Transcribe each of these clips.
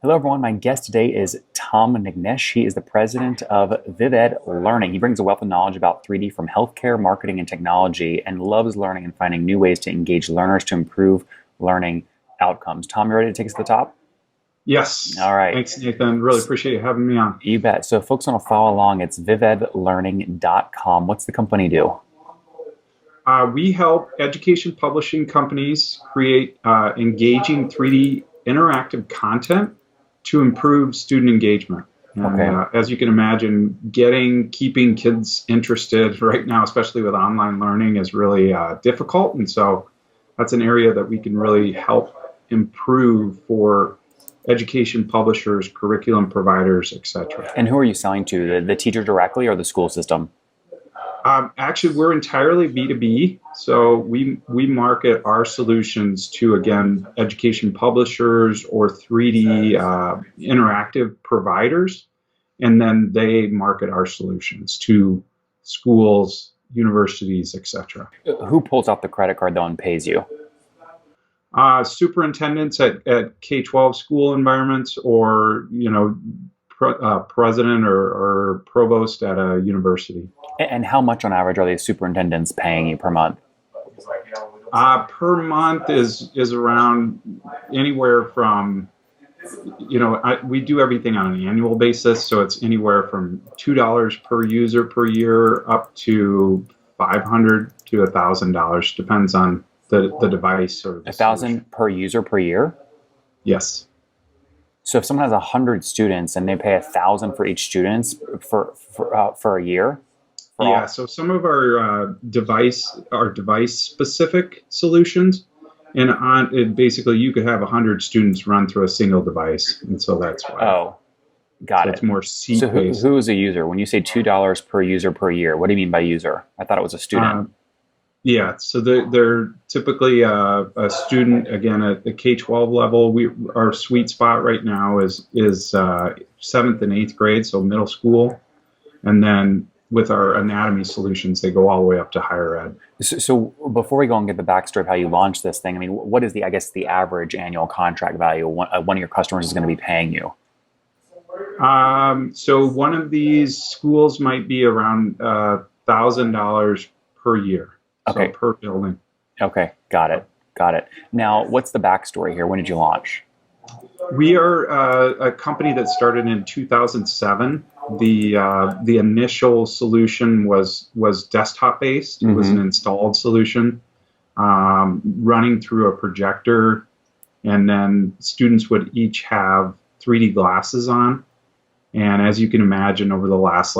Hello, everyone. My guest today is Tom Nicknish. He is the president of Vived Learning. He brings a wealth of knowledge about 3D from healthcare, marketing, and technology, and loves learning and finding new ways to engage learners to improve learning outcomes. Tom, you ready to take us to the top? Yes. All right. Thanks, Nathan. Really appreciate you having me on. You bet. So, if folks want to follow along, it's vivedlearning.com. What's the company do? We help education publishing companies create engaging 3D interactive content to improve student engagement. And Okay. as you can imagine, keeping kids interested right now, especially with online learning, is really difficult. And so that's an area that we can really help improve for education publishers, curriculum providers, etc. And who are you selling to? The teacher directly or the school system? Actually, we're entirely B2B. So we market our solutions to, again, education publishers or 3D interactive providers. And then they market our solutions to schools, universities, etc. Who pulls out the credit card, though, and pays you? Superintendents at K-12 school environments or, president or provost at a university. And how much on average are these superintendents paying you per month? Per month is around anywhere from, we do everything on an annual basis, so it's anywhere from $2 per user per year up to $500 to $1,000, depends on the device or the A solution. thousand per user per year? Yes. So if someone has 100 students and they pay 1,000 for each student for a year, for Yeah, all, so some of our device specific solutions, and on it basically you could have 100 students run through a single device, and so that's why. oh, got So it. it's more So seat based. who is a user? When you say $2 per user per year, what do you mean by user? I thought it was a student. Yeah, so they're typically a student again at the K-12 level. Our sweet spot right now is seventh and eighth grade, so middle school, and then with our anatomy solutions, they go all the way up to higher ed. So before we go and get the backstory of how you launched this thing, I mean, what is I guess, the average annual contract value one of your customers is going to be paying you? So one of these schools might be around $1,000 per year, so Okay. per building. Okay. Got it. Got it. Now, what's the backstory here? When did you launch? We are a company that started in 2007. The initial solution was desktop based. It was an installed solution running through a projector, and then students would each have 3D glasses on. And as you can imagine, over the last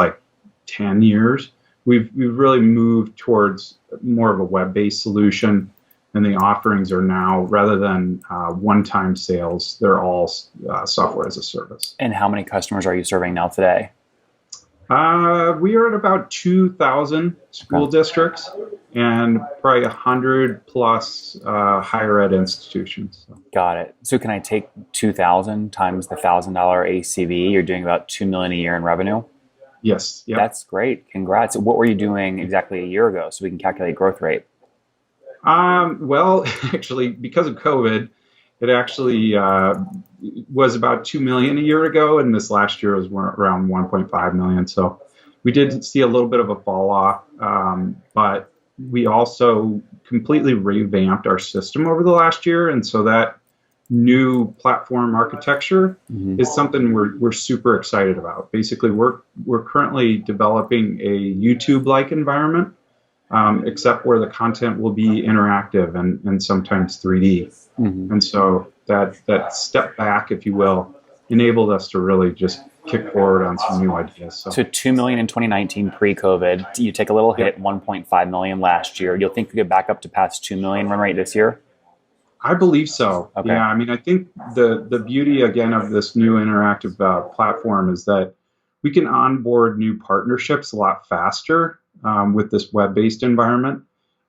10 years, we've really moved towards more of a web-based solution. And the offerings are now, rather than one-time sales, they're all software as a service. And how many customers are you serving now today? We are at about 2,000 school Okay. districts and probably 100 plus higher ed institutions. So, Got it. So can I take 2,000 times the $1,000 ACV? You're doing about 2 million a year in revenue. yes, yeah. That's great. Congrats. What were you doing exactly a year ago so we can calculate growth rate? Well, actually, because of COVID, it actually was about 2 million a year ago, and this last year was around 1.5 million. So we did see a little bit of a fall off, but we also completely revamped our system over the last year, and so that new platform architecture is something we're super excited about. Basically, we're currently developing a YouTube-like environment, except where the content will be interactive and sometimes 3D. And so that step back, if you will, enabled us to really just kick forward on some new ideas. So 2 million in 2019 pre-COVID. You take a little hit, Yep. 1.5 million last year. You'll think you get back up to past 2 million run rate this year? I believe so. Okay. Yeah, I mean, I think the beauty again of this new interactive platform is that we can onboard new partnerships a lot faster with this web-based environment,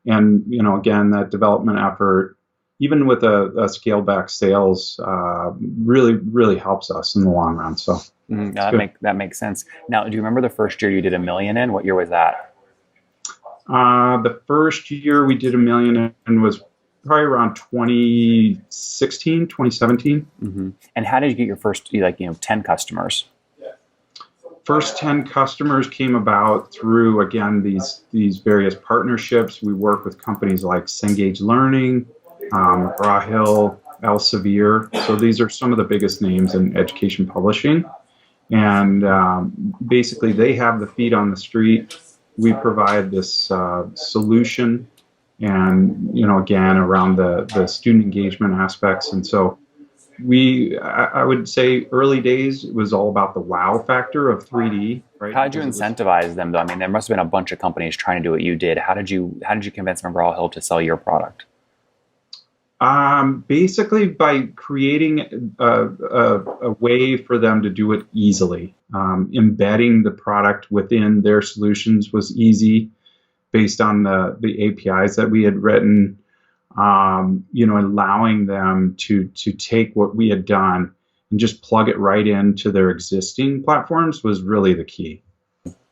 and again, that development effort, even with a scaled back sales, really helps us in the long run. So No, it's good. that makes sense. Now, do you remember the first year you did 1 million in? What year was that? The first year we did 1 million and was probably around 2016, 2017. And how did you get your first, 10 customers? First 10 customers came about through, again, these various partnerships. We work with companies like Cengage Learning, McGraw-Hill, Elsevier. So these are some of the biggest names in education publishing. And basically, they have the feet on the street. We provide this solution, and again, around the student engagement aspects. And so I would say early days it was all about the wow factor of 3D, right? How did you incentivize them, though? I mean, there must have been a bunch of companies trying to do what you did. How did you convince McGraw-Hill to sell your product? Basically by creating a way for them to do it easily. Embedding the product within their solutions was easy based on the APIs that we had written. Allowing them to take what we had done and just plug it right into their existing platforms was really the key.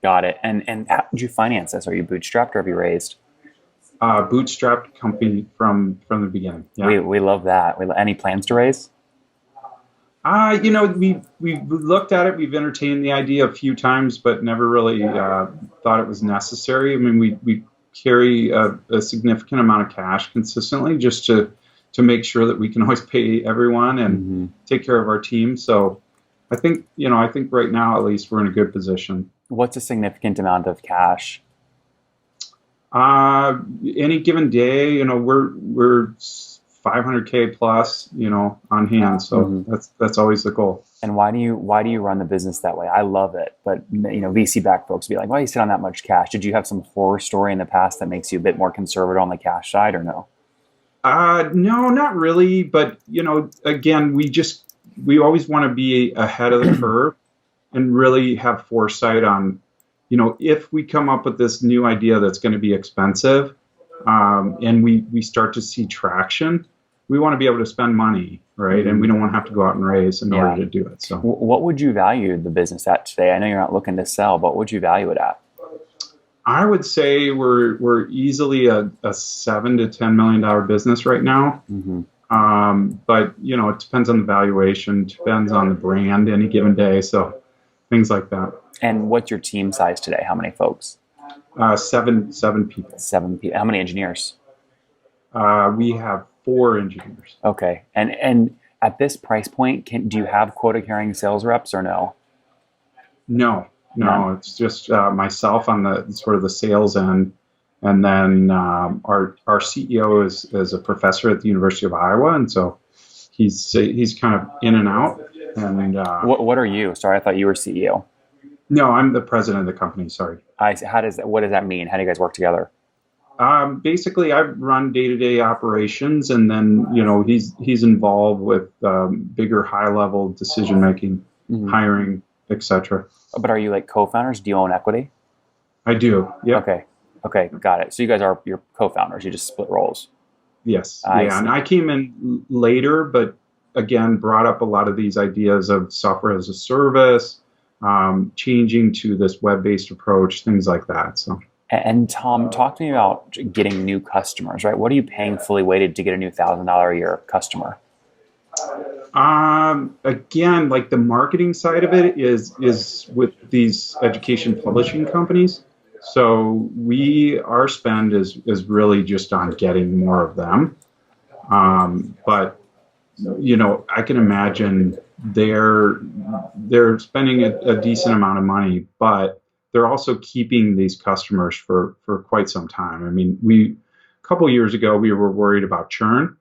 Got it. And how did you finance this? Are you bootstrapped or have you raised? Bootstrapped company from the beginning. Yeah. We love that. Any plans to raise? We've looked at it. We've entertained the idea a few times, but never really thought it was necessary. I mean, we carry a significant amount of cash consistently just to make sure that we can always pay everyone and take care of our team. So I think right now, at least, we're in a good position. What's a significant amount of cash? Any given day, we're 500K plus, on hand. So that's always the goal. And why do you run the business that way? I love it, but VC backed folks be like, why do you sit on that much cash? Did you have some horror story in the past that makes you a bit more conservative on the cash side, or no? No, not really. But again, we always want to be ahead of the curve and really have foresight on, if we come up with this new idea that's going to be expensive, and we start to see traction, we want to be able to spend money, right? And we don't want to have to go out and raise in order to do it. So, what would you value the business at today? I know you're not looking to sell, but what would you value it at? I would say we're easily a $7 to $10 million business right now. But it depends on the valuation, depends on the brand any given day. So things like that. And what's your team size today? How many folks? Seven people. 7 people. How many engineers? We have 4 engineers. Okay. And at this price point, do you have quota carrying sales reps or no? No. It's just myself on the sort of the sales end, and then our CEO is a professor at the University of Iowa, and so he's kind of in and out. And what are you? Sorry, I thought you were CEO. No, I'm the president of the company. Sorry. What does that mean? How do you guys work together? Basically, I run day-to-day operations, and then he's involved with bigger, high-level decision-making, hiring, etc. But are you like co-founders? Do you own equity? I do. Yeah. Okay, got it. So you guys are your co-founders. You just split roles. Yes. And I came in later, but again, brought up a lot of these ideas of software as a service, changing to this web-based approach, things like that. So. And Tom, talk to me about getting new customers, right? What are you paying fully weighted to get a new $1,000 a year customer? Again, like the marketing side of it is with these education publishing companies. So our spend is really just on getting more of them. But I can imagine they're spending a decent amount of money, but they're also keeping these customers for quite some time. I mean, a couple years ago, we were worried about churn.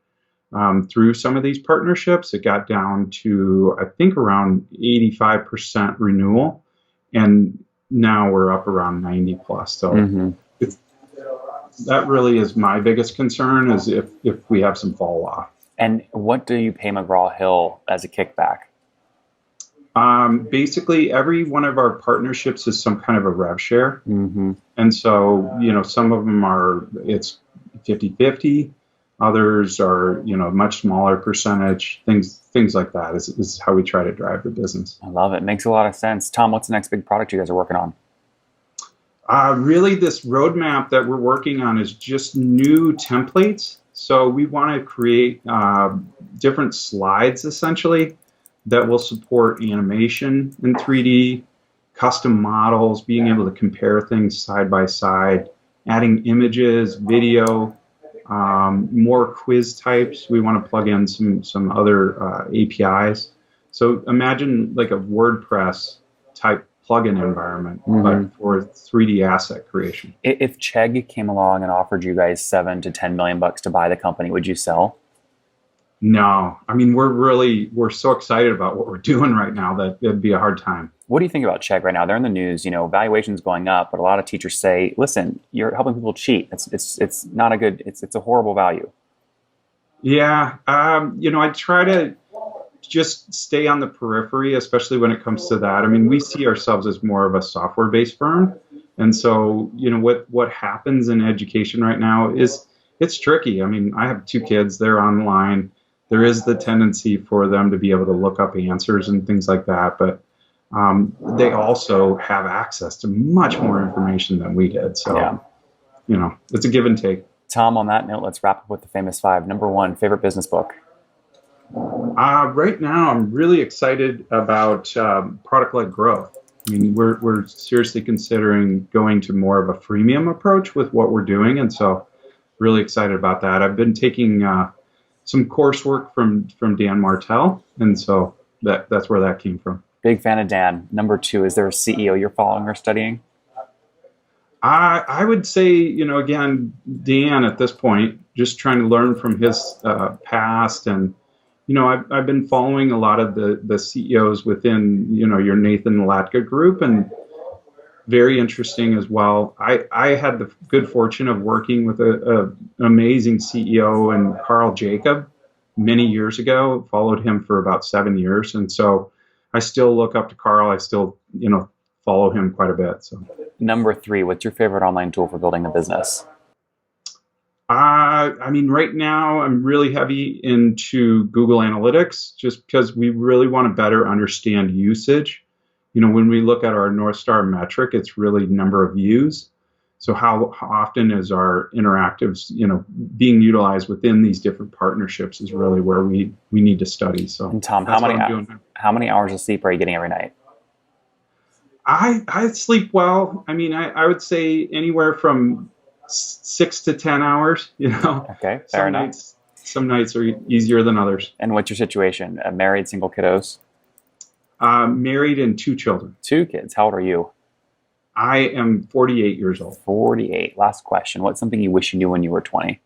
Through some of these partnerships, it got down to, I think, around 85% renewal. And now we're up around 90 plus. So that really is my biggest concern, is if we have some fall off. And what do you pay McGraw-Hill as a kickback? Basically, every one of our partnerships is some kind of a rev share. And so, some of them it's 50-50. Others are, much smaller percentage. Things like that is how we try to drive the business. I love it. Makes a lot of sense. Tom, what's the next big product you guys are working on? Really, this roadmap that we're working on is just new templates. So we want to create different slides, essentially, that will support animation in 3D, custom models, being able to compare things side by side, adding images, video, more quiz types. We want to plug in some other APIs. So imagine like a WordPress type plugin environment, but for 3D asset creation. If Chegg came along and offered you guys $7 to $10 million to buy the company, would you sell? No, I mean, we're so excited about what we're doing right now that it'd be a hard time. What do you think about Chegg right now? They're in the news, valuations going up, but a lot of teachers say, listen, you're helping people cheat. It's not a good, it's a horrible value. Yeah. I try to just stay on the periphery, especially when it comes to that. I mean, we see ourselves as more of a software-based firm. And so, what happens in education right now it's tricky. I mean, I have 2 kids, they're online. There is the tendency for them to be able to look up answers and things like that. But they also have access to much more information than we did. So, it's a give and take. Tom, on that note, let's wrap up with the famous 5. Number 1, favorite business book. Right now, I'm really excited about product-led growth. I mean, we're seriously considering going to more of a freemium approach with what we're doing, and so really excited about that. I've been taking some coursework from Dan Martell, and so that's where that came from. Big fan of Dan. Number 2, is there a CEO you're following or studying? I would say, again, Dan at this point, just trying to learn from his past. And, I've been following a lot of the CEOs within, your Nathan Latka group, and very interesting as well. I had the good fortune of working with an amazing CEO and Carl Jacob many years ago, followed him for about 7 years. And so I still look up to Carl. I still, follow him quite a bit. So. Number 3, what's your favorite online tool for building a business? I mean, right now I'm really heavy into Google Analytics just because we really want to better understand usage. When we look at our North Star metric, it's really number of views. So how often is our interactives, being utilized within these different partnerships is really where we need to study. So, and Tom, how many hours of sleep are you getting every night? I sleep well. I mean, I would say anywhere from 6 to 10 hours, Okay, fair enough. Some nights are easier than others. And what's your situation? Married, single, kiddos? Married and 2 children. 2 kids. How old are you? I am 48 years old. 48. Last question. What's something you wish you knew when you were 20?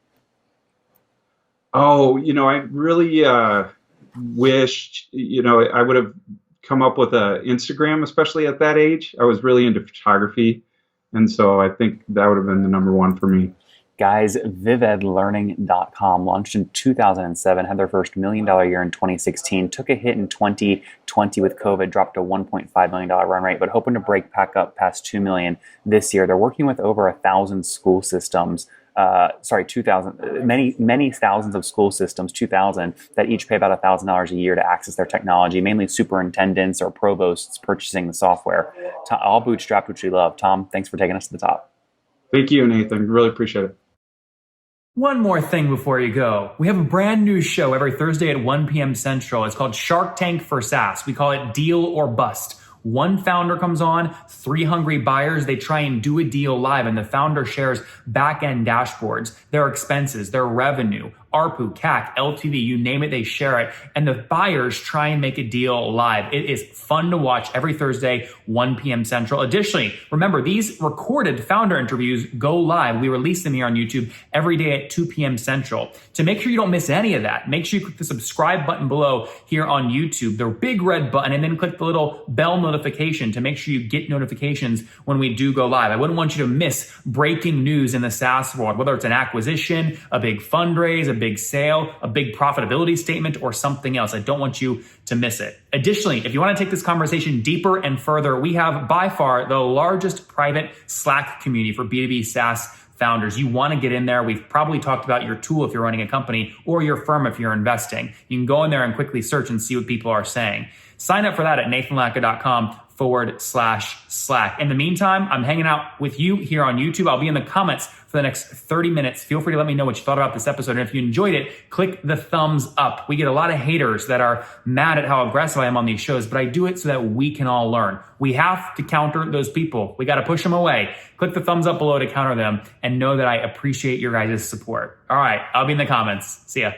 Oh, I really wished, I would have come up with an Instagram, especially at that age. I was really into photography. And so I think that would have been the number 1 for me. Guys, vivedlearning.com launched in 2007, had their first $1 million year in 2016, took a hit in 2020 with COVID, dropped to $1.5 million run rate, but hoping to break back up past $2 million this year. They're working with over 1,000 school systems. 2,000, many thousands of school systems, 2,000, that each pay about $1,000 a year to access their technology, mainly superintendents or provosts purchasing the software. All bootstrapped, which we love. Tom, thanks for taking us to the top. Thank you, Nathan. Really appreciate it. One more thing before you go. We have a brand new show every Thursday at 1 p.m. Central. It's called Shark Tank for SaaS. We call it Deal or Bust. One founder comes on, 3 hungry buyers, they try and do a deal live, and the founder shares back-end dashboards, their expenses, their revenue, ARPU, CAC, LTV, you name it, they share it. And the buyers try and make a deal live. It is fun to watch every Thursday, 1 p.m. Central. Additionally, remember, these recorded founder interviews go live. We release them here on YouTube every day at 2 p.m. Central. To make sure you don't miss any of that, make sure you click the subscribe button below here on YouTube, the big red button, and then click the little bell notification to make sure you get notifications when we do go live. I wouldn't want you to miss breaking news in the SaaS world, whether it's an acquisition, a big fundraise, a big sale, a big profitability statement, or something else. I don't want you to miss it. Additionally, if you want to take this conversation deeper and further, we have by far the largest private Slack community for B2B SaaS founders. You want to get in there. We've probably talked about your tool if you're running a company or your firm if you're investing. You can go in there and quickly search and see what people are saying. Sign up for that at nathanlatka.com Slack. In the meantime, I'm hanging out with you here on YouTube. I'll be in the comments for the next 30 minutes. Feel free to let me know what you thought about this episode. And if you enjoyed it, click the thumbs up. We get a lot of haters that are mad at how aggressive I am on these shows, but I do it so that we can all learn. We have to counter those people. We got to push them away. Click the thumbs up below to counter them and know that I appreciate your guys' support. All right, I'll be in the comments. See ya.